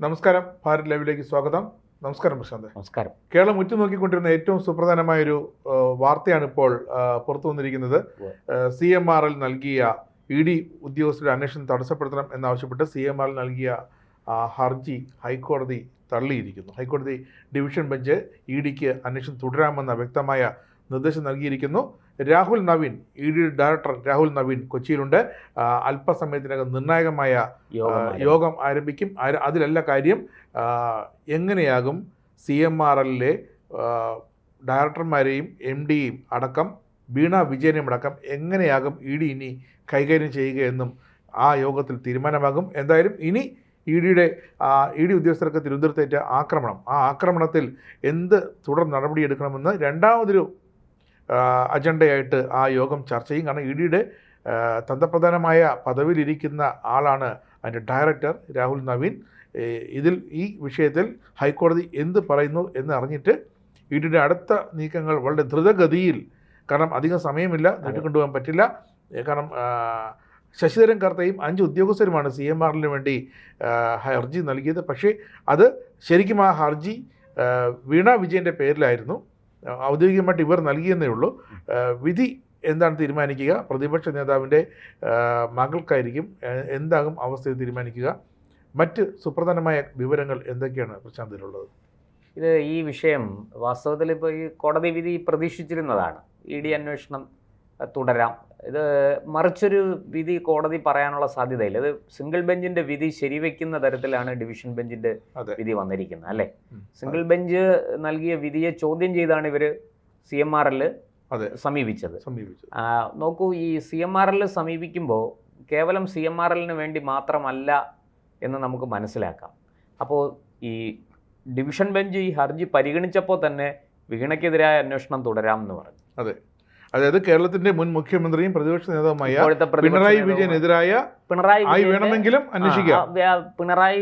നമസ്കാരം, ഭാരത് ലൈവിലേക്ക് സ്വാഗതം. നമസ്കാരം പ്രശാന്ത്. നമസ്കാരം. കേരളം ഉറ്റുനോക്കിക്കൊണ്ടിരുന്ന ഏറ്റവും സുപ്രധാനമായൊരു വാർത്തയാണ് ഇപ്പോൾ പുറത്തു വന്നിരിക്കുന്നത്. CMRL നൽകിയ ED ഉദ്യോഗസ്ഥരുടെ അന്വേഷണം തടസ്സപ്പെടുത്തണം എന്നാവശ്യപ്പെട്ട് CMRL നൽകിയ ഹർജി ഹൈക്കോടതി തള്ളിയിരിക്കുന്നു. ഹൈക്കോടതി ഡിവിഷൻ ബെഞ്ച് EDക്ക് അന്വേഷണം തുടരാമെന്ന വ്യക്തമായ നിർദ്ദേശം നൽകിയിരിക്കുന്നു. രാഹുൽ നവീൻ, ED ഡയറക്ടർ രാഹുൽ നവീൻ കൊച്ചിയിലുണ്ട്. അല്പസമയത്തിനകം നിർണായകമായ യോഗം ആരംഭിക്കും. അതിലല്ല കാര്യം, എങ്ങനെയാകും CMRLലെ ഡയറക്ടർമാരെയും MDയും അടക്കം വീണ വിജയനെയും അടക്കം എങ്ങനെയാകും ED ഇനി കൈകാര്യം ചെയ്യുകയെന്നും ആ യോഗത്തിൽ തീരുമാനമാകും. എന്തായാലും ഇനി ED ഉദ്യോഗസ്ഥർക്ക് തിരുവനന്തപുരത്തേറ്റ ആക്രമണം, ആ ആക്രമണത്തിൽ എന്ത് തുടർ നടപടിയെടുക്കണമെന്ന് രണ്ടാമതൊരു അജണ്ടയായിട്ട് ആ യോഗം ചർച്ച ചെയ്യും. കാരണം EDയുടെ തന്ത്രപ്രധാനമായ പദവിയിലിരിക്കുന്ന ആളാണ് അതിൻ്റെ ഡയറക്ടർ രാഹുൽ നവീൻ. ഈ വിഷയത്തിൽ ഹൈക്കോടതി എന്ത് പറയുന്നു എന്ന് അറിഞ്ഞിട്ട് EDയുടെ അടുത്ത നീക്കങ്ങൾ വളരെ ദ്രുതഗതിയിൽ, കാരണം അധികം സമയമില്ല, നീട്ടിക്കൊണ്ടുപോകാൻ പറ്റില്ല. കാരണം ശശിധരൻ കർത്തയും 5 ഉദ്യോഗസ്ഥരുമാണ് CMRLന് വേണ്ടി ഹർജി നൽകിയത്. പക്ഷേ അത് ശരിക്കും ആ ഹർജി വീണ വിജയൻ്റെ പേരിലായിരുന്നു. ഔദ്യോഗികമായിട്ട് ഇവർ നൽകിയെന്നേ ഉള്ളൂ. വിധി എന്താണ് തീരുമാനിക്കുക പ്രതിപക്ഷ നേതാവിൻ്റെ മകൾക്കായിരിക്കും. എന്താകും അവസ്ഥയിൽ തീരുമാനിക്കുക. മറ്റ് സുപ്രധാനമായ വിവരങ്ങൾ എന്തൊക്കെയാണ് പ്രശാന്തിലുള്ളത്? ഈ വിഷയം വാസ്തവത്തിൽ ഇപ്പോൾ ഈ കോടതി വിധി പ്രതീക്ഷിച്ചിരുന്നതാണ്. ED അന്വേഷണം തുടരാം. ഇത് മറിച്ചൊരു വിധി കോടതി പറയാനുള്ള സാധ്യതയില്ല. ഇത് സിംഗിൾ ബെഞ്ചിൻ്റെ വിധി ശരിവെക്കുന്ന തരത്തിലാണ് ഡിവിഷൻ ബെഞ്ചിൻ്റെ വിധി വന്നിരിക്കുന്നത്, അല്ലേ? സിംഗിൾ ബെഞ്ച് നൽകിയ വിധിയെ ചോദ്യം ചെയ്താണ് ഇവർ CMRL സമീപിച്ചത്. നോക്കൂ, ഈ CMRL സമീപിക്കുമ്പോൾ കേവലം CMRLന് വേണ്ടി മാത്രമല്ല എന്ന് നമുക്ക് മനസ്സിലാക്കാം. അപ്പോൾ ഈ ഡിവിഷൻ ബെഞ്ച് ഈ ഹർജി പരിഗണിച്ചപ്പോൾ തന്നെ വീണയ്ക്കെതിരായ അന്വേഷണം തുടരാമെന്ന് പറഞ്ഞു. അതെ, അതായത് കേരളത്തിന്റെ മുൻ മുഖ്യമന്ത്രിയും പ്രതിപക്ഷ നേതാവുമായ പിണറായി വിജയനെതിരായ വേണമെങ്കിലും അന്വേഷിക്കാം. പിണറായി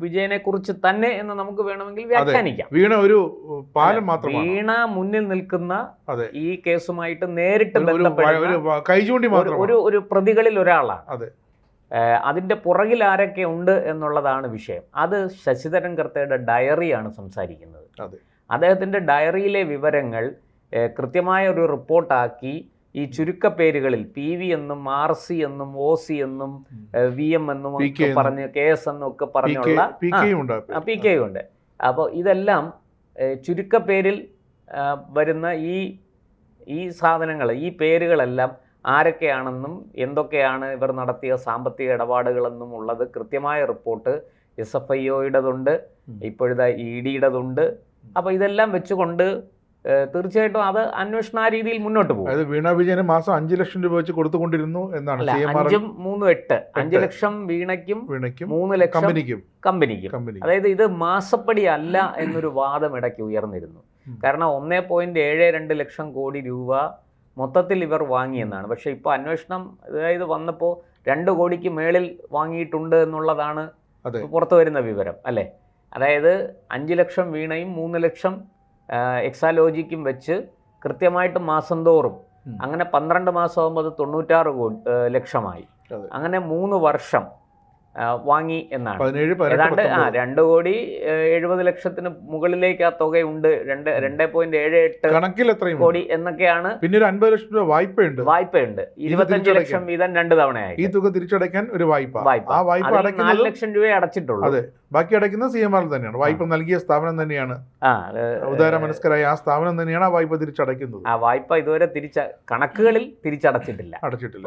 വിജയനെ കുറിച്ച് തന്നെ എന്ന് നമുക്ക് വേണമെങ്കിൽ വ്യാഖ്യാനിക്കാം. വീണ ഒരു പാലം മാത്രമാണ്. വീണ മുന്നിൽ നിൽക്കുന്ന ഈ കേസുമായിട്ട് നേരിട്ട് ബന്ധപ്പെട്ട ഒരു പ്രതികളിൽ ഒരാളാണ്. അതിൻ്റെ പുറകിൽ ആരൊക്കെ ഉണ്ട് എന്നുള്ളതാണ് വിഷയം. അത് ശശിധരൻ കർത്തയുടെ ഡയറിയാണ് സംസാരിക്കുന്നത്. അദ്ദേഹത്തിൻ്റെ ഡയറിയിലെ വിവരങ്ങൾ കൃത്യമായ ഒരു റിപ്പോർട്ടാക്കി ഈ ചുരുക്കപ്പേരുകളിൽ PV എന്നും RC എന്നും OC എന്നും VM എന്നും ഒക്കെ പറഞ്ഞ് KS എന്നും ഒക്കെ പറഞ്ഞുള്ള PK ഉണ്ട്. അപ്പോൾ ഇതെല്ലാം ചുരുക്കപ്പേരിൽ വരുന്ന ഈ സാധനങ്ങൾ, ഈ പേരുകളെല്ലാം ആരൊക്കെയാണെന്നും എന്തൊക്കെയാണ് ഇവർ നടത്തിയ സാമ്പത്തിക ഇടപാടുകളെന്നും ഉള്ളത് കൃത്യമായ റിപ്പോർട്ട് SFIOയുടേതുണ്ട്, ഇപ്പോഴത്തെ EDയുടേതുണ്ട്. അപ്പോൾ ഇതെല്ലാം വെച്ചുകൊണ്ട് തീർച്ചയായിട്ടും അത് അന്വേഷണ രീതിയിൽ മുന്നോട്ട് പോകും. അതായത് വീണ വിജയന് മാസം 5 ലക്ഷം രൂപ വെച്ച് കൊടുത്തുകൊണ്ടിരുന്നു എന്നാണ്. 5 ലക്ഷം വീണയ്ക്കും 3 ലക്ഷം കമ്പനിക്കും. അതായത് ഇത് മാസപ്പടി അല്ല എന്നൊരു വാദം ഇടയ്ക്ക് ഉയർന്നിരുന്നു. കാരണം 1.72 ലക്ഷം കോടി രൂപ മൊത്തത്തിൽ ഇവർ വാങ്ങിയെന്നാണ്. പക്ഷേ ഇപ്പോൾ അന്വേഷണം അതായത് വന്നപ്പോൾ 2 കോടിക്ക് മേളിൽ വാങ്ങിയിട്ടുണ്ട് എന്നുള്ളതാണ് പുറത്തു വരുന്ന വിവരം, അല്ലേ? അതായത് 5 ലക്ഷം വീണയും 3 ലക്ഷം എക്സാലോജിക്കും വെച്ച് കൃത്യമായിട്ട് മാസം തോറും അങ്ങനെ 12 മാസമാകുമ്പോൾ അത് 96 ലക്ഷമായി. അങ്ങനെ 3 വർഷം വാങ്ങി എന്നാണ്. ഏതാണ്ട് 2.70 ലക്ഷത്തിന് മുകളിലേക്ക് ആ തുകയുണ്ട്. 2.78 കോടി എന്നൊക്കെയാണ്. പിന്നെ ഒരു 50 ലക്ഷം രൂപ വായ്പയുണ്ട്. 25 ലക്ഷം വീതം 2 തവണയായി. ഈ തുക തിരിച്ചടയ്ക്കാൻ ഒരു വായ്പ. ആ വായ്പ 4 ലക്ഷം രൂപയെ അടച്ചിട്ടുള്ളൂ. അതെ, ബാക്കി അടയ്ക്കുന്ന CMRL തന്നെയാണ്. വായ്പ നൽകിയ സ്ഥാപനം തന്നെയാണ്. ഉദാര മനസ്കരായ ആ സ്ഥാപനം തന്നെയാണ് ആ വായ്പ തിരിച്ചടയ്ക്കുന്നത്. ആ വായ്പ ഇതുവരെ കണക്കുകളിൽ തിരിച്ചടച്ചിട്ടില്ല.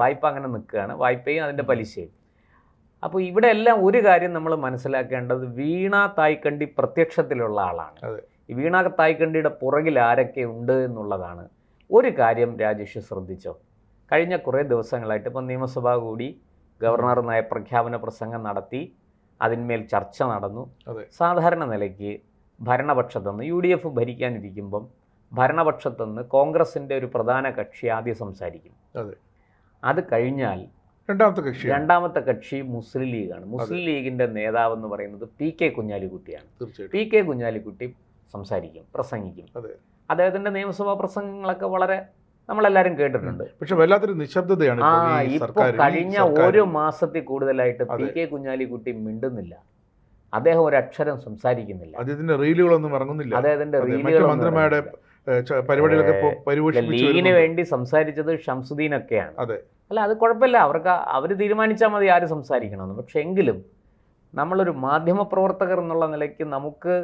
വായ്പ അങ്ങനെ നിൽക്കുകയാണ്, വായ്പയും അതിന്റെ പലിശയും. അപ്പോൾ ഇവിടെ എല്ലാം ഒരു കാര്യം നമ്മൾ മനസ്സിലാക്കേണ്ടത്, വീണ തായ്ക്കണ്ടി പ്രത്യക്ഷത്തിലുള്ള ആളാണ്. ഈ വീണ തായ്ക്കണ്ടിയുടെ പുറകിൽ ആരൊക്കെ ഉണ്ട് എന്നുള്ളതാണ്. ഒരു കാര്യം രാജേഷ് ശ്രദ്ധിച്ചോ, കഴിഞ്ഞ കുറേ ദിവസങ്ങളായിട്ട് ഇപ്പം നിയമസഭ കൂടി ഗവർണർ നയപ്രഖ്യാപന പ്രസംഗം നടത്തി, അതിന്മേൽ ചർച്ച നടന്നു. സാധാരണ നിലയ്ക്ക് ഭരണപക്ഷത്തുനിന്ന് UDF ഭരിക്കാനിരിക്കുമ്പം ഭരണപക്ഷത്തുനിന്ന് കോൺഗ്രസിൻ്റെ ഒരു പ്രധാന കക്ഷി ആദ്യം സംസാരിക്കും. അത് കഴിഞ്ഞാൽ രണ്ടാമത്തെ കക്ഷി മുസ്ലിം ലീഗാണ്. മുസ്ലിം ലീഗിൻ്റെ നേതാവെന്ന് പറയുന്നത് PK കുഞ്ഞാലിക്കുട്ടിയാണ്. PK കുഞ്ഞാലിക്കുട്ടി സംസാരിക്കും, പ്രസംഗിക്കും. അദ്ദേഹത്തിൻ്റെ നിയമസഭാ പ്രസംഗങ്ങളൊക്കെ വളരെ നമ്മളെല്ലാവരും കേട്ടിട്ടുണ്ട്. പക്ഷെ വല്ലാത്തൊരു നിശബ്ദതയാണ് ഇപ്പോൾ കഴിഞ്ഞ ഒരു മാസത്തിൽ കൂടുതലായിട്ട് പി കെ കുഞ്ഞാലിക്കുട്ടി മിണ്ടുന്നില്ല. അദ്ദേഹം ഒരക്ഷരം സംസാരിക്കുന്നില്ല. അദ്ദേഹത്തിന്റെ റീലുകളൊന്നും ഇറങ്ങുന്നില്ല. അദ്ദേഹത്തിന്റെ ലീഗിന് വേണ്ടി സംസാരിച്ചത് ഷംസുദ്ദീനൊക്കെയാണ്. അല്ല, അത് കുഴപ്പമില്ല, അവർ തീരുമാനിച്ചാൽ മതി ആര് സംസാരിക്കണമെന്ന്. പക്ഷെ എങ്കിലും നമ്മളൊരു മാധ്യമപ്രവർത്തകർ എന്നുള്ള നിലയ്ക്ക് നമുക്ക്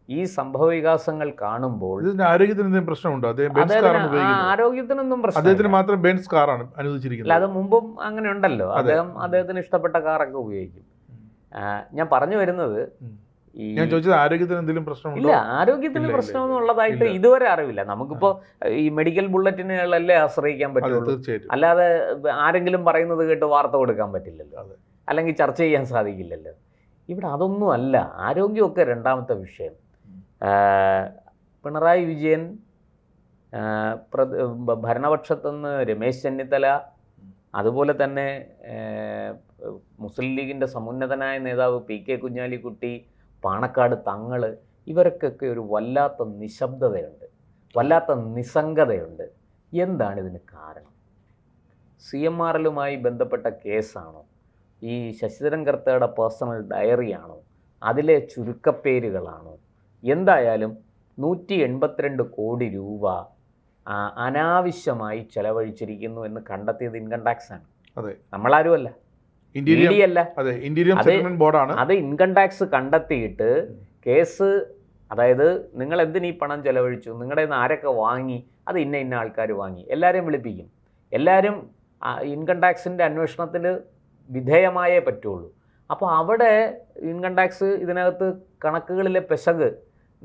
ഈ സംഭവ വികാസങ്ങൾ കാണുമ്പോൾ ആരോഗ്യത്തിന് പ്രശ്നമുണ്ടോ? ആരോഗ്യത്തിനൊന്നും പ്രശ്നമില്ല. അത് മുമ്പും അങ്ങനെ ഉണ്ടല്ലോ. അദ്ദേഹത്തിന് ഇഷ്ടപ്പെട്ട കാറൊക്കെ ഉപയോഗിക്കും. ഞാൻ പറഞ്ഞു വരുന്നത് ആരോഗ്യത്തിന് എന്തെങ്കിലും പ്രശ്നമുണ്ടോ? ഇല്ല, ആരോഗ്യത്തിന് പ്രശ്നമൊന്നുള്ളതായിട്ട് ഇതുവരെ അറിവില്ല. നമുക്കിപ്പോ ഈ മെഡിക്കൽ ബുള്ളറ്റിനുകളല്ലേ ആശ്രയിക്കാൻ പറ്റുള്ളൂ, അല്ലാതെ ആരെങ്കിലും പറയുന്നത് കേട്ട് വാർത്ത കൊടുക്കാൻ പറ്റില്ലല്ലോ, അല്ലെങ്കിൽ ചർച്ച ചെയ്യാൻ സാധിക്കില്ലല്ലോ. ഇവിടെ അതൊന്നും അല്ല. ആരോഗ്യമൊക്കെ രണ്ടാമത്തെ വിഷയം. പിണറായി വിജയൻ, ഭരണപക്ഷത്തുനിന്ന് രമേശ് ചെന്നിത്തല, അതുപോലെ തന്നെ മുസ്ലിം ലീഗിൻ്റെ സമുന്നതനായ നേതാവ് പി കെ കുഞ്ഞാലിക്കുട്ടി, പാണക്കാട് തങ്ങൾ, ഇവർക്കൊക്കെ ഒരു വല്ലാത്ത നിശബ്ദതയുണ്ട്, വല്ലാത്ത നിസ്സംഗതയുണ്ട്. എന്താണ് ഇതിന് കാരണം? CMRലുമായി ബന്ധപ്പെട്ട കേസാണോ? ഈ ശശിധരൻ കർത്തയുടെ പേഴ്സണൽ ഡയറിയാണോ? അതിലെ ചുരുക്കപ്പേരുകളാണോ? എന്തായാലും 182 കോടി രൂപ അനാവശ്യമായി ചെലവഴിച്ചിരിക്കുന്നു എന്ന് കണ്ടെത്തിയത് ഇൻകം ടാക്സ് ആണ്. നമ്മളാരുമല്ല, അത് ഇൻകം ടാക്സ് കണ്ടെത്തിയിട്ട് കേസ്, അതായത് നിങ്ങൾ എന്തിനീ പണം ചെലവഴിച്ചു, നിങ്ങളുടെ നിന്ന് ആരൊക്കെ വാങ്ങി, അത് ഇന്ന ആൾക്കാർ വാങ്ങി, എല്ലാവരെയും വിളിപ്പിക്കും. എല്ലാവരും ഇൻകം ടാക്സിൻ്റെ അന്വേഷണത്തിൽ വിധേയമായേ പറ്റുള്ളൂ. അപ്പോൾ അവിടെ ഇൻകം ടാക്സ് ഇതിനകത്ത് കണക്കുകളിലെ പെശക്,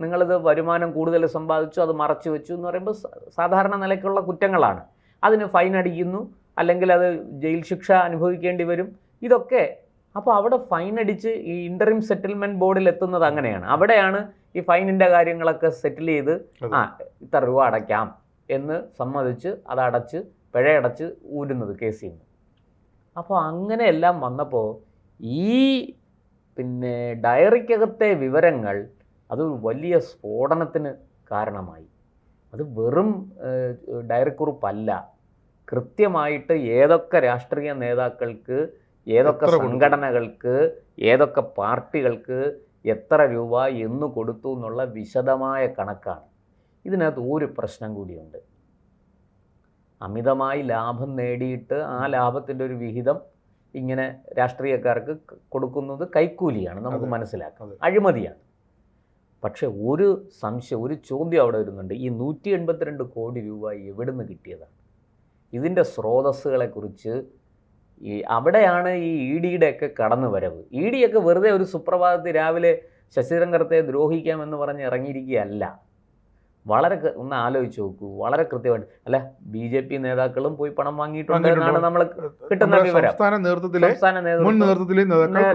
നിങ്ങളിത് വരുമാനം കൂടുതൽ സമ്പാദിച്ചു, അത് മറച്ചു വെച്ചു എന്ന് പറയുമ്പോൾ സാധാരണ നിലയ്ക്കുള്ള കുറ്റങ്ങളാണ്. അതിന് ഫൈൻ അടിക്കുന്നു, അല്ലെങ്കിൽ അത് ജയിൽ ശിക്ഷ അനുഭവിക്കേണ്ടി വരും, ഇതൊക്കെ. അപ്പോൾ അവിടെ ഫൈൻ അടിച്ച് ഈ ഇൻ്ററിം സെറ്റിൽമെൻറ്റ് ബോർഡിൽ എത്തുന്നത് അങ്ങനെയാണ്. അവിടെയാണ് ഈ ഫൈനിൻ്റെ കാര്യങ്ങളൊക്കെ സെറ്റിൽ ചെയ്ത് ഇത്ര രൂപ അടയ്ക്കാം എന്ന് സമ്മതിച്ച് അതടച്ച് പിഴയടച്ച് ഊരുന്നത് കേസിൽ നിന്ന്. അപ്പോൾ അങ്ങനെയെല്ലാം വന്നപ്പോൾ ഈ ഡയറിക്കകത്തെ വിവരങ്ങൾ അതൊരു വലിയ സ്ഫോടനത്തിന് കാരണമായി. അത് വെറും ഡയറിക്കുറിപ്പല്ല, കൃത്യമായിട്ട് ഏതൊക്കെ രാഷ്ട്രീയ നേതാക്കൾക്ക്, ഏതൊക്കെ സംഘടനകൾക്ക്, ഏതൊക്കെ പാർട്ടികൾക്ക് എത്ര രൂപ എന്ന് കൊടുത്തു എന്നുള്ള വിശദമായ കണക്കാണ്. ഇതിനകത്ത് ഒരു പ്രശ്നം കൂടിയുണ്ട്. അമിതമായി ലാഭം നേടിയിട്ട് ആ ലാഭത്തിൻ്റെ ഒരു വിഹിതം ഇങ്ങനെ രാഷ്ട്രീയക്കാർക്ക് കൊടുക്കുന്നത് കൈക്കൂലിയാണ്, നമുക്ക് മനസ്സിലാക്കാം, അഴിമതിയാണ്. പക്ഷെ ഒരു സംശയം, ഒരു ചോദ്യം അവിടെ വരുന്നുണ്ട്. ഈ 182 കോടി രൂപ എവിടെ നിന്ന് കിട്ടിയതാണ്? ഇതിൻ്റെ സ്രോതസ്സുകളെക്കുറിച്ച് അവിടെയാണ് ഈ EDയുടെയൊക്കെ കടന്നു വരവ്. EDയൊക്കെ വെറുതെ ഒരു സുപ്രഭാതത്തിൽ രാവിലെ ശശിധരൻ കർത്തയെ ദ്രോഹിക്കാമെന്ന് പറഞ്ഞ് ഇറങ്ങിയിരിക്കുകയല്ല. വളരെ ഒന്ന് ആലോചിച്ച് നോക്കൂ, വളരെ കൃത്യമായിട്ട്. അല്ല, BJP നേതാക്കളും പോയി പണം വാങ്ങിയിട്ടുണ്ട് എന്നാണ് നമ്മൾ കിട്ടുന്ന വിവരം. സംസ്ഥാന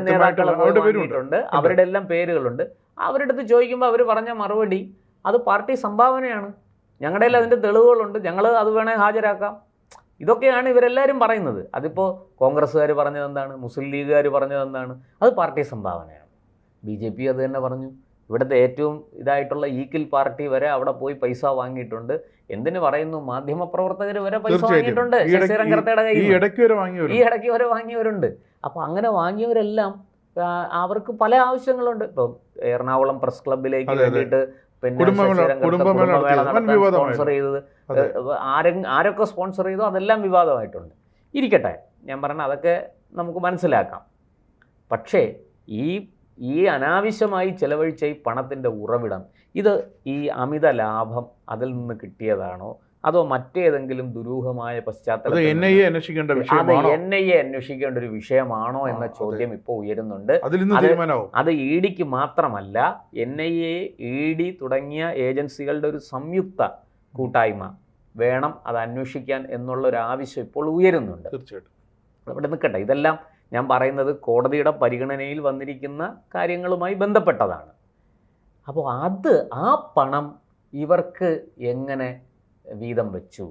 നേതാക്കൾ വാങ്ങിയിട്ടുണ്ട്, അവരുടെ എല്ലാം പേരുകളുണ്ട്. അവരുടെ അടുത്ത് ചോദിക്കുമ്പോൾ അവർ പറഞ്ഞ മറുപടി അത് പാർട്ടി സംഭാവനയാണ്, ഞങ്ങളുടെ എല്ലാം അതിൻ്റെ തെളിവുകളുണ്ട്, ഞങ്ങൾ അത് വേണേൽ ഹാജരാക്കാം. ഇതൊക്കെയാണ് ഇവരെല്ലാവരും പറയുന്നത്. അതിപ്പോൾ കോൺഗ്രസ്സുകാർ പറഞ്ഞതെന്താണ്, മുസ്ലിം ലീഗുകാർ പറഞ്ഞതെന്താണ്, അത് പാർട്ടി സംഭാവനയാണ്. BJP അത് തന്നെ പറഞ്ഞു. ഇവിടുത്തെ ഏറ്റവും ഇതായിട്ടുള്ള ഈക്കിൽ പാർട്ടി വരെ അവിടെ പോയി പൈസ വാങ്ങിയിട്ടുണ്ട്. എന്തിനു പറയുന്നു, മാധ്യമപ്രവർത്തകർ വരെ പൈസ വാങ്ങിയിട്ടുണ്ട്. ശശിധരൻ കർത്തയുടെ കയ്യിൽ ഈ ഇടയ്ക്ക് വരെ വാങ്ങിയവരുണ്ട്. അപ്പോൾ അങ്ങനെ വാങ്ങിയവരെല്ലാം അവർക്ക് പല ആവശ്യങ്ങളുണ്ട്. ഇപ്പം എറണാകുളം പ്രസ് ക്ലബിലേക്ക് വേണ്ടിയിട്ട് സ്പോൺസർ ചെയ്തത് ആരൊക്കെ സ്പോൺസർ ചെയ്തോ അതെല്ലാം വിവാദമായിട്ടുണ്ട്. ഇരിക്കട്ടെ, ഞാൻ പറഞ്ഞ അതൊക്കെ നമുക്ക് മനസ്സിലാക്കാം. പക്ഷേ ഈ അനാവശ്യമായി ചെലവഴിച്ച ഈ പണത്തിൻ്റെ ഉറവിടം, ഇത് ഈ അമിത ലാഭം അതിൽ നിന്ന് കിട്ടിയതാണോ, അതോ മറ്റേതെങ്കിലും ദുരൂഹമായ പശ്ചാത്തലം NIA അന്വേഷിക്കേണ്ട ഒരു വിഷയമാണോ എന്ന ചോദ്യം ഇപ്പോൾ ഉയരുന്നുണ്ട്. അത് EDക്ക് മാത്രമല്ല, NIA, ED തുടങ്ങിയ ഏജൻസികളുടെ ഒരു സംയുക്ത കൂട്ടായ്മ വേണം അത് അന്വേഷിക്കാൻ എന്നുള്ളൊരു ആവശ്യം ഇപ്പോൾ ഉയരുന്നുണ്ട്. തീർച്ചയായിട്ടും അവിടെ നിൽക്കട്ടെ, ഇതെല്ലാം ഞാൻ പറയുന്നത് കോടതിയുടെ പരിഗണനയിൽ വന്നിരിക്കുന്ന കാര്യങ്ങളുമായി ബന്ധപ്പെട്ടതാണ്. അപ്പോൾ ആ പണം ഇവർക്ക് എങ്ങനെ വീതം വെച്ചു?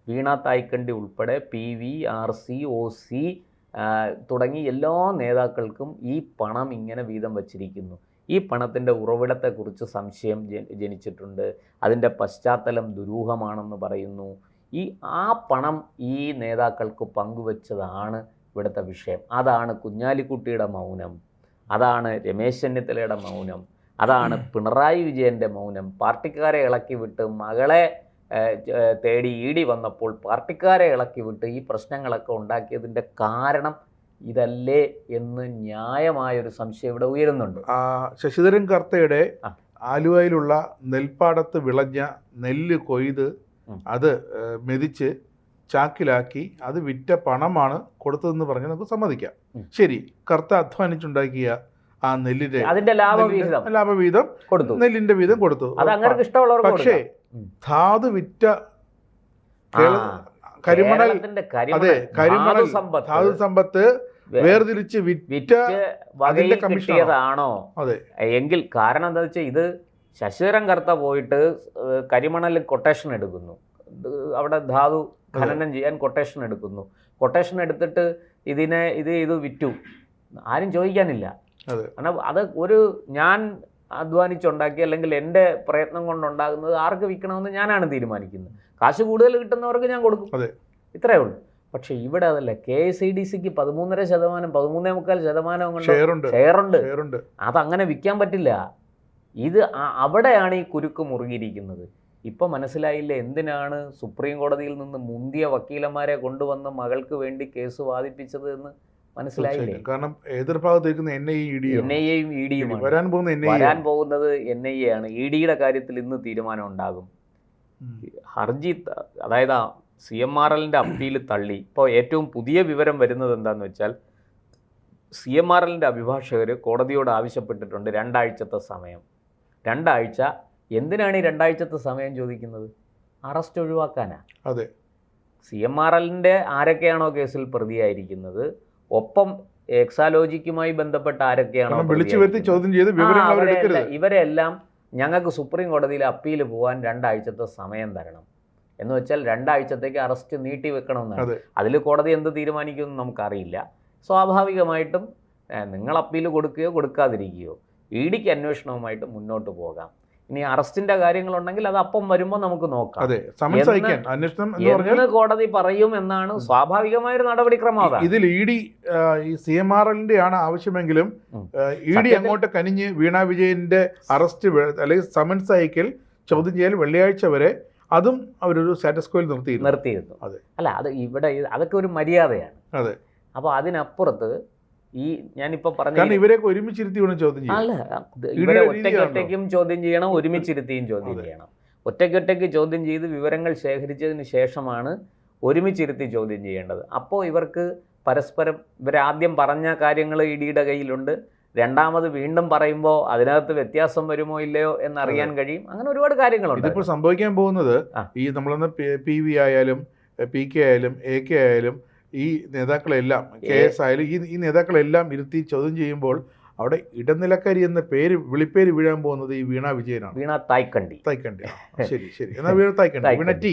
വീണ തായ്ക്കണ്ടി ഉൾപ്പെടെ PV, RC, OC തുടങ്ങി എല്ലാ നേതാക്കൾക്കും ഈ പണം ഇങ്ങനെ വീതം വച്ചിരിക്കുന്നു. ഈ പണത്തിൻ്റെ ഉറവിടത്തെക്കുറിച്ച് സംശയം ജനിച്ചിട്ടുണ്ട്. അതിൻ്റെ പശ്ചാത്തലം ദുരൂഹമാണെന്ന് പറയുന്നു. ആ പണം ഈ നേതാക്കൾക്ക് പങ്കുവച്ചതാണ് ഇവിടുത്തെ വിഷയം. അതാണ് കുഞ്ഞാലിക്കുട്ടിയുടെ മൗനം, അതാണ് രമേശ് ചെന്നിത്തലയുടെ മൗനം, അതാണ് പിണറായി വിജയൻ്റെ മൗനം. പാർട്ടിക്കാരെ ഇളക്കി വിട്ട് മകളെ തേടി ഇ.ഡി. വന്നപ്പോൾ പാർട്ടിക്കാരെ ഇളക്കി വിട്ട് ഈ പ്രശ്നങ്ങളൊക്കെ ഉണ്ടാക്കിയതിൻ്റെ കാരണം ഇതല്ലേ എന്ന് ന്യായമായൊരു സംശയം ഇവിടെ ഉയരുന്നുണ്ട്. ശശിധരൻ കർത്തയുടെ ആലുവയിലുള്ള നെൽപ്പാടത്ത് വിളഞ്ഞ നെല്ല് കൊയ്ത് അത് മെതിച്ച് ചാക്കിലാക്കി അത് വിറ്റ പണമാണ് കൊടുത്തതെന്ന് പറഞ്ഞ് നമുക്ക് സമ്മതിക്കാം. ശരി, കർത്ത അധ്വാനിച്ചുണ്ടാക്കിയ ആ നെല്ലിന്റെ അതിന്റെ ലാഭവിഹിതം കൊടുത്തു, നെല്ലിന്റെ വീതം കൊടുത്തു. പക്ഷേ ധാതു വിറ്റ കരിമണൽ, അതെ, കരിമണൽ ധാതു സമ്പത്ത് വേർതിരിച്ച് വിറ്റ അതിന്റെ കമ്മീഷനാണോ? അതെ എങ്കിൽ കാരണം എന്താ വെച്ചാൽ ഇത് ശശിധരൻ കർത്ത പോയിട്ട് കരിമണൽ കൊട്ടേഷൻ എടുക്കുന്നു, അവിടെ ധാതു ഖനനം ചെയ്യാൻ കൊട്ടേഷൻ എടുക്കുന്നു. കൊട്ടേഷൻ എടുത്തിട്ട് ഇത് വിറ്റു, ആരും ചോദിക്കാനില്ല. കാരണം അത് ഞാൻ അധ്വാനിച്ചുണ്ടാക്കി അല്ലെങ്കിൽ എൻ്റെ പ്രയത്നം കൊണ്ടുണ്ടാകുന്നത് ആർക്ക് വിൽക്കണമെന്ന് ഞാനാണ് തീരുമാനിക്കുന്നത്. കാശ് കൂടുതൽ കിട്ടുന്നവർക്ക് ഞാൻ കൊടുക്കും, ഇത്രയേ ഉള്ളൂ. പക്ഷെ ഇവിടെ അതല്ല. KSIDCക്ക് 13.5%, 13.25% ഷെയറുണ്ട്. അതങ്ങനെ വിൽക്കാൻ പറ്റില്ല. ഇത് അവിടെയാണ് ഈ കുരുക്ക് മുറുകിയിരിക്കുന്നത്. ഇപ്പം മനസ്സിലായില്ല എന്തിനാണ് സുപ്രീം കോടതിയിൽ നിന്ന് മുന്തിയ വക്കീലന്മാരെ കൊണ്ടുവന്ന് മകൾക്ക് വേണ്ടി കേസ് വാദിപ്പിച്ചത് എന്ന് മനസ്സിലായില്ലേ? കാരണം എതിർഭാഗത്തേക്കുന്ന NIA-യും ED-യും വരാൻ പോകുന്നത് NIA ആണ്. ED-യുടെ കാര്യത്തിൽ ഇന്ന് തീരുമാനം ഉണ്ടാകും. ഹർജി, അതായത് CMRLന്റെ അപ്പീൽ തള്ളി. ഇപ്പോൾ ഏറ്റവും പുതിയ വിവരം വരുന്നത് എന്താണെന്ന് വെച്ചാൽ CMRLന്റെ അഭിഭാഷകർ കോടതിയോട് ആവശ്യപ്പെട്ടിട്ടുണ്ട് 2 ആഴ്ചത്തെ സമയം. 2 ആഴ്ച എന്തിനാണ് ഈ 2 ആഴ്ചത്തെ സമയം ചോദിക്കുന്നത്? അറസ്റ്റ് ഒഴിവാക്കാനാ. അതെ, CMRLന്റെ ആരൊക്കെയാണോ കേസിൽ പ്രതിയായിരിക്കുന്നത്, ഒപ്പം എക്സാലോജിക്കുമായി ബന്ധപ്പെട്ട ആരൊക്കെയാണോ ഇവരെല്ലാം ഞങ്ങൾക്ക് സുപ്രീം കോടതിയിൽ അപ്പീൽ പോകാൻ 2 ആഴ്ചത്തെ സമയം തരണം എന്ന് വെച്ചാൽ 2 ആഴ്ചത്തേക്ക് അറസ്റ്റ് നീട്ടി വെക്കണമെന്നാണ്. അതിൽ കോടതി എന്ത് തീരുമാനിക്കുമെന്ന് നമുക്കറിയില്ല. സ്വാഭാവികമായിട്ടും നിങ്ങൾ അപ്പീൽ കൊടുക്കുകയോ കൊടുക്കാതിരിക്കുകയോ ED-ക്ക് അന്വേഷണവുമായിട്ട് മുന്നോട്ട് പോകാം. ഇനി അറസ്റ്റിന്റെ കാര്യങ്ങളുണ്ടെങ്കിൽ അത് അപ്പം വരുമ്പോൾ നമുക്ക് നോക്കാം എന്ന് കോടതി പറയും എന്നാണ് സ്വാഭാവികമായൊരു നടപടിക്രമം. ഇതിൽ ED ഈ CMRLന്റെ ആണ് ആവശ്യമെങ്കിലും ED അങ്ങോട്ട് കനിഞ്ഞ് വീണ വിജയന്റെ അറസ്റ്റ് അല്ലെങ്കിൽ സമൻസ് അയക്കൽ, ചോദ്യം ചെയ്യൽ വെള്ളിയാഴ്ച വരെ അതും അവരൊരു സ്റ്റാറ്റസ് കോയിൽ നിർത്തിയിരുന്നു. അല്ല, അത് ഇവിടെ അതൊക്കെ ഒരു മര്യാദയാണ്. അതെ. അപ്പോൾ അതിനപ്പുറത്ത് ഈ ഞാനിപ്പോൾ പറഞ്ഞ ഇവരെയൊക്കെ ഒരുമിച്ചിരുത്തി ചോദ്യം ചെയ്യണം. അല്ല, ഇവരെ ഒറ്റയ്ക്കൊറ്റയ്ക്കും ചോദ്യം ചെയ്യണം, ഒരുമിച്ചിരുത്തിയും ചോദ്യം ചെയ്യണം. ഒറ്റയ്ക്കൊറ്റയ്ക്ക് ചോദ്യം ചെയ്ത് വിവരങ്ങൾ ശേഖരിച്ചതിന് ശേഷമാണ് ഒരുമിച്ചിരുത്തി ചോദ്യം ചെയ്യേണ്ടത്. അപ്പോൾ ഇവർക്ക് പരസ്പരം ഇവരാദ്യം പറഞ്ഞ കാര്യങ്ങൾ ED-യുടെ കയ്യിലുണ്ട്. രണ്ടാമത് വീണ്ടും പറയുമ്പോൾ അതിനകത്ത് വ്യത്യാസം വരുമോ ഇല്ലയോ എന്നറിയാൻ കഴിയും. അങ്ങനെ ഒരുപാട് കാര്യങ്ങളുണ്ട്. ഇതിപ്പോൾ സംഭവിക്കാൻ പോകുന്നത് ഈ നമ്മളൊന്ന് PV ആയാലും PK ആയാലും AK ആയാലും ഈ നേതാക്കളെല്ലാം KS ആയാലും ഈ നേതാക്കളെല്ലാം ഇരുത്തി ചോദ്യം ചെയ്യുമ്പോൾ അവിടെ ഇടനിലക്കാരി എന്ന വിളിപ്പേര് വീഴാൻ പോകുന്നത് ഈ വീണ വിജയനാണ്. വീണ തായ്ക്കണ്ടി. ശരി. എന്നാൽ വീണ തായ്ക്കണ്ടി,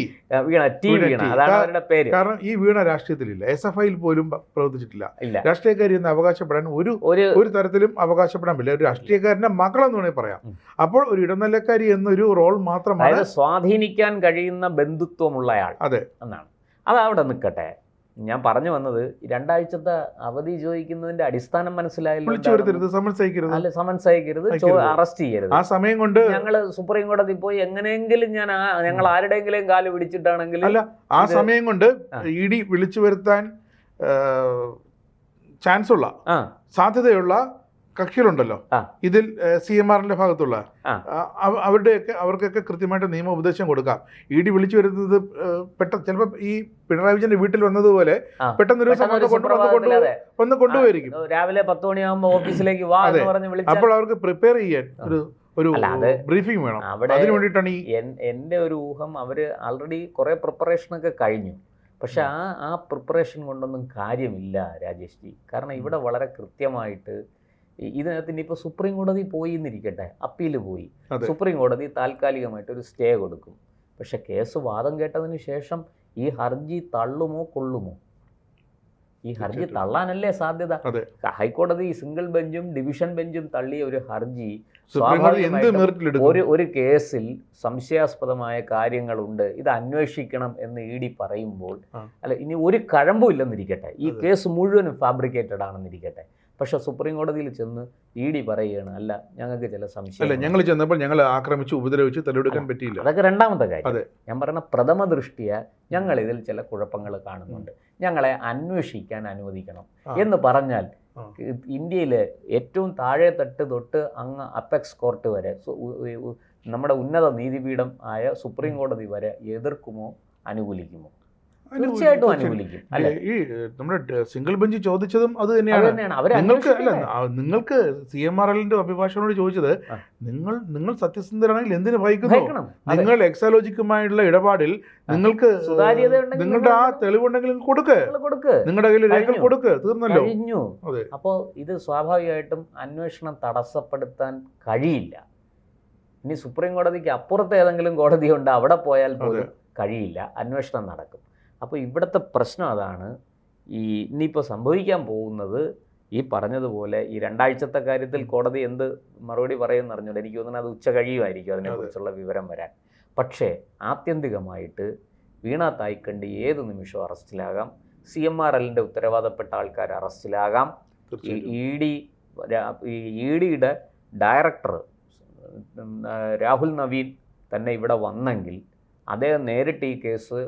കാരണം ഈ വീണ രാഷ്ട്രീയത്തിലില്ല, SFIയിൽ പോലും പ്രവർത്തിച്ചിട്ടില്ല. രാഷ്ട്രീയക്കാരി എന്ന് അവകാശപ്പെടാൻ ഒരു തരത്തിലും അവകാശപ്പെടാൻ പറ്റില്ല. ഒരു രാഷ്ട്രീയക്കാരന്റെ മകളെന്ന് വേണമെങ്കിൽ പറയാം. അപ്പോൾ ഒരു ഇടനിലക്കാരി എന്നൊരു റോൾ മാത്രമാണ്, സ്വാധീനിക്കാൻ കഴിയുന്ന ബന്ധുത്വമുള്ളയാൾ. അതെ എന്നാണ്. അതവിടെ നിൽക്കട്ടെ. ഞാൻ പറഞ്ഞു വന്നത് 2 ആഴ്ചത്തെ അവധി ചോദിക്കുന്നതിന്റെ അടിസ്ഥാനം മനസ്സിലായില്ല. സമൻസ് അയക്കരുത്, അറസ്റ്റ് ചെയ്യരുത്. ആ സമയം കൊണ്ട് ഞങ്ങൾ സുപ്രീം കോടതി പോയി എങ്ങനെയെങ്കിലും ഞങ്ങൾ ആരുടെയെങ്കിലും കാല് പിടിച്ചിട്ടാണെങ്കിൽ അല്ല, ആ സമയം കൊണ്ട് ED വിളിച്ചു വരുത്താൻ ചാൻസ് ഉള്ള സാധ്യതയുള്ള കക്ഷികളുണ്ടല്ലോ ഇതിൽ CMRLന്റെ ഭാഗത്തുള്ള അവർക്കൊക്കെ കൃത്യമായിട്ട് നിയമോപദേശം കൊടുക്കാം. ED വിളിച്ചു വരുന്നത് പെട്ടെന്ന് ചിലപ്പോൾ ഈ പിണറായി വിജയന്റെ വീട്ടിൽ വന്നതുപോലെ പെട്ടെന്ന് ഒന്ന് കൊണ്ടുപോയിരിക്കും. രാവിലെ 10 മണിയാകുമ്പോൾ ഓഫീസിലേക്ക് വാ എന്ന് പറഞ്ഞ് വിളിച്ചാൽ അപ്പോൾ അവർക്ക് പ്രിപ്പയർ ചെയ്യാൻ ഒരു ബ്രീഫിംഗ് വേണം. അതിന് വേണ്ടിയിട്ടാണ് എൻ്റെ ഒരു ഊഹം. അവര് ആൾറെഡി കുറെ പ്രിപ്പറേഷനൊക്കെ കഴിഞ്ഞു. പക്ഷെ ആ പ്രിപ്പറേഷൻ കൊണ്ടൊന്നും കാര്യമില്ല രാജേഷ് ജി. കാരണം ഇവിടെ വളരെ കൃത്യമായിട്ട് ഇതിനകത്ത് ഇനിയിപ്പോൾ സുപ്രീം കോടതി പോയി എന്നിരിക്കട്ടെ, അപ്പീൽ പോയി, സുപ്രീം കോടതി താൽക്കാലികമായിട്ടൊരു സ്റ്റേ കൊടുക്കും. പക്ഷെ കേസ് വാദം കേട്ടതിന് ശേഷം ഈ ഹർജി തള്ളുമോ കൊള്ളുമോ? ഈ ഹർജി തള്ളാനല്ലേ സാധ്യത. ഹൈക്കോടതി സിംഗിൾ ബെഞ്ചും ഡിവിഷൻ ബെഞ്ചും തള്ളിയ ഒരു ഹർജി ഒരു കേസിൽ സംശയാസ്പദമായ കാര്യങ്ങളുണ്ട്, ഇത് അന്വേഷിക്കണം എന്ന് ED പറയുമ്പോൾ, അല്ല ഇനി ഒരു കഴമ്പും ഇല്ലെന്നിരിക്കട്ടെ, ഈ കേസ് മുഴുവനും ഫാബ്രിക്കേറ്റഡ് ആണെന്നിരിക്കട്ടെ, പക്ഷെ സുപ്രീം കോടതിയിൽ ചെന്ന് ED പറയുകയാണ് അല്ല ഞങ്ങൾക്ക് ചില സംശയം, ഞങ്ങൾ ചെന്നപ്പോൾ ഞങ്ങൾ ആക്രമിച്ചു ഉപദ്രവിച്ചു തെളിവെടുക്കാൻ പറ്റിയില്ല. അതൊക്കെ രണ്ടാമത്തെ കാര്യം. ഞാൻ പറയുന്ന പ്രഥമ ദൃഷ്ടിയ ഞങ്ങൾ ഇതിൽ ചില കുഴപ്പങ്ങൾ കാണുന്നുണ്ട്, ഞങ്ങളെ അന്വേഷിക്കാൻ അനുവദിക്കണം എന്ന് പറഞ്ഞാൽ ഇന്ത്യയിലെ ഏറ്റവും താഴെ തട്ട് തൊട്ട് അങ്ങ് അപ്പെക്സ് കോർട്ട് വരെ, നമ്മുടെ ഉന്നത നീതിപീഠം ആയ സുപ്രീം കോടതി വരെ എതിർക്കുമോ അനുകൂലിക്കുമോ? തീർച്ചയായിട്ടും അനുകൂലിക്കും. ഈ നമ്മുടെ സിംഗിൾ ബെഞ്ച് ചോദിച്ചതും അത് തന്നെയാണ്. നിങ്ങൾക്ക് CMRLന്റെ അഭിഭാഷകനോട് ചോദിച്ചത്, നിങ്ങൾ സത്യസന്ധരാണെങ്കിൽ എന്തിനു ഭയക്കുന്നു? നിങ്ങൾ എക്സാലോജിക്കുമായുള്ള ഇടപാടിൽ നിങ്ങൾക്ക് നിങ്ങളുടെ ആ തെളിവുണ്ടെങ്കിൽ കൊടുക്ക്, നിങ്ങളുടെ കയ്യിൽ രേഖകൾ കൊടുക്ക്, തീർന്നല്ലോ. അപ്പോൾ ഇത് സ്വാഭാവികമായിട്ടും അന്വേഷണം തടസ്സപ്പെടുത്താൻ കഴിയില്ല. ഇനി സുപ്രീം കോടതിക്ക് അപ്പുറത്ത് ഏതെങ്കിലും കോടതിയുണ്ട്, അവിടെ പോയാൽ പോലും കഴിയില്ല, അന്വേഷണം നടക്കും. അപ്പോൾ ഇവിടുത്തെ പ്രശ്നം അതാണ്. ഇനിയിപ്പോൾ സംഭവിക്കാൻ പോകുന്നത് ഈ പറഞ്ഞതുപോലെ ഈ 2 ആഴ്ചത്തെ കാര്യത്തിൽ കോടതി എന്ത് മറുപടി പറയുമെന്ന് അറിഞ്ഞൂടെ. എനിക്ക് തോന്നുന്നത് അത് ഉച്ച കഴിയുമായിരിക്കും അതിനെക്കുറിച്ചുള്ള വിവരം വരാൻ. പക്ഷേ ആത്യന്തികമായിട്ട് വീണ തായ്ക്കണ്ടി ഏത് നിമിഷവും അറസ്റ്റിലാകാം, CMRLന്റെ ഉത്തരവാദപ്പെട്ട ആൾക്കാർ അറസ്റ്റിലാകാം. EDയുടെ ഡയറക്ടർ രാഹുൽ നവീൻ തന്നെ ഇവിടെ വന്നെങ്കിൽ അദ്ദേഹം നേരിട്ട് ഈ കേസ്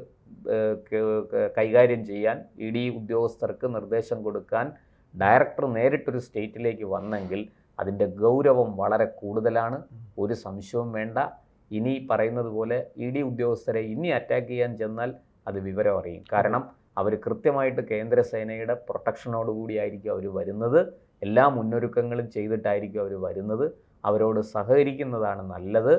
കൈകാര്യം ചെയ്യാൻ ED ഉദ്യോഗസ്ഥർക്ക് നിർദ്ദേശം കൊടുക്കാൻ ഡയറക്ടർ നേരിട്ടൊരു സ്റ്റേറ്റിലേക്ക് വന്നെങ്കിൽ അതിൻ്റെ ഗൗരവം വളരെ കൂടുതലാണ്, ഒരു സംശയവും വേണ്ട. ഇനി പറയുന്നത് പോലെ ED ഉദ്യോഗസ്ഥരെ ഇനി അറ്റാക്ക് ചെയ്യാൻ ചെന്നാൽ അത് വിവരം അറിയും. കാരണം അവർ കൃത്യമായിട്ട് കേന്ദ്രസേനയുടെ പ്രൊട്ടക്ഷനോടുകൂടിയായിരിക്കും അവർ വരുന്നത്, എല്ലാ മുന്നൊരുക്കങ്ങളും ചെയ്തിട്ടായിരിക്കും അവർ വരുന്നത്. അവരോട് സഹകരിക്കുന്നതാണ് നല്ലത്.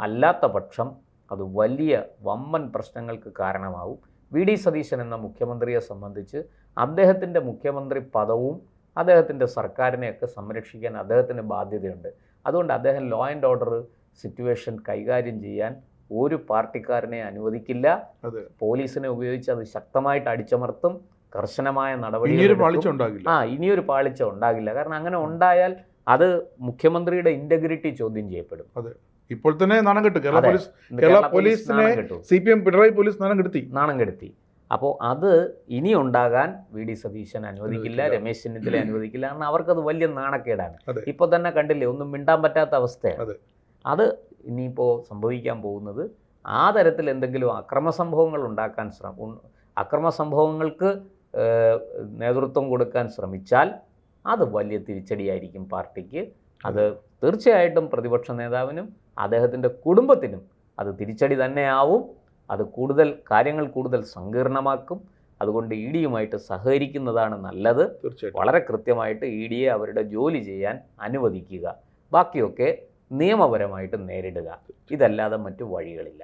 അല്ലാത്ത പക്ഷം അത് വലിയ വമ്പൻ പ്രശ്നങ്ങൾക്ക് കാരണമാവും. VD സതീശൻ എന്ന മുഖ്യമന്ത്രിയെ സംബന്ധിച്ച് അദ്ദേഹത്തിൻ്റെ മുഖ്യമന്ത്രി പദവും അദ്ദേഹത്തിൻ്റെ സർക്കാരിനെയൊക്കെ സംരക്ഷിക്കാൻ അദ്ദേഹത്തിന് ബാധ്യതയുണ്ട്. അതുകൊണ്ട് അദ്ദേഹം ലോ ആൻഡ് ഓർഡർ സിറ്റുവേഷൻ കൈകാര്യം ചെയ്യാൻ ഒരു പാർട്ടിക്കാരനെ അനുവദിക്കില്ല. പോലീസിനെ ഉപയോഗിച്ച് അത് ശക്തമായിട്ട് അടിച്ചമർത്തും, കർശനമായ നടപടികൾ. ഇനിയൊരു പാളിച്ച ഉണ്ടാകില്ല. കാരണം അങ്ങനെ ഉണ്ടായാൽ അത് മുഖ്യമന്ത്രിയുടെ ഇന്റഗ്രിറ്റി ചോദ്യം ചെയ്യപ്പെടും. ഇപ്പോൾ തന്നെ നാണം കെട്ടു കേരള പോലീസിനെ CPM പിണറായി പോലീസ് നാണം കെടുത്തി. അപ്പോൾ അത് ഇനി ഉണ്ടാകാൻ VD സതീശൻ അനുവദിക്കില്ല, രമേശ് ചെന്നിത്തല അനുവദിക്കില്ല. കാരണം അവർക്കത് വലിയ നാണക്കേടാണ്. ഇപ്പോൾ തന്നെ കണ്ടില്ലേ, ഒന്നും മിണ്ടാൻ പറ്റാത്ത അവസ്ഥയാണ്. അത് ഇനിയിപ്പോൾ സംഭവിക്കാൻ പോകുന്നത് ആ തരത്തിൽ എന്തെങ്കിലും അക്രമസംഭവങ്ങൾ ഉണ്ടാക്കാൻ അക്രമസംഭവങ്ങൾക്ക് നേതൃത്വം കൊടുക്കാൻ ശ്രമിച്ചാൽ അത് വലിയ തിരിച്ചടിയായിരിക്കും പാർട്ടിക്ക്. അത് തീർച്ചയായിട്ടും പ്രതിപക്ഷ നേതാവിനും അദ്ദേഹത്തിൻ്റെ കുടുംബത്തിനും അത് തിരിച്ചടി തന്നെയാവും. അത് കാര്യങ്ങൾ കൂടുതൽ സങ്കീർണമാക്കും. അതുകൊണ്ട് EDയുമായിട്ട് സഹകരിക്കുന്നതാണ് നല്ലത്. വളരെ കൃത്യമായിട്ട് EDയെ അവരുടെ ജോലി ചെയ്യാൻ അനുവദിക്കുക, ബാക്കിയൊക്കെ നിയമപരമായിട്ട് നേരിടുക. ഇതല്ലാതെ മറ്റു വഴികളില്ല.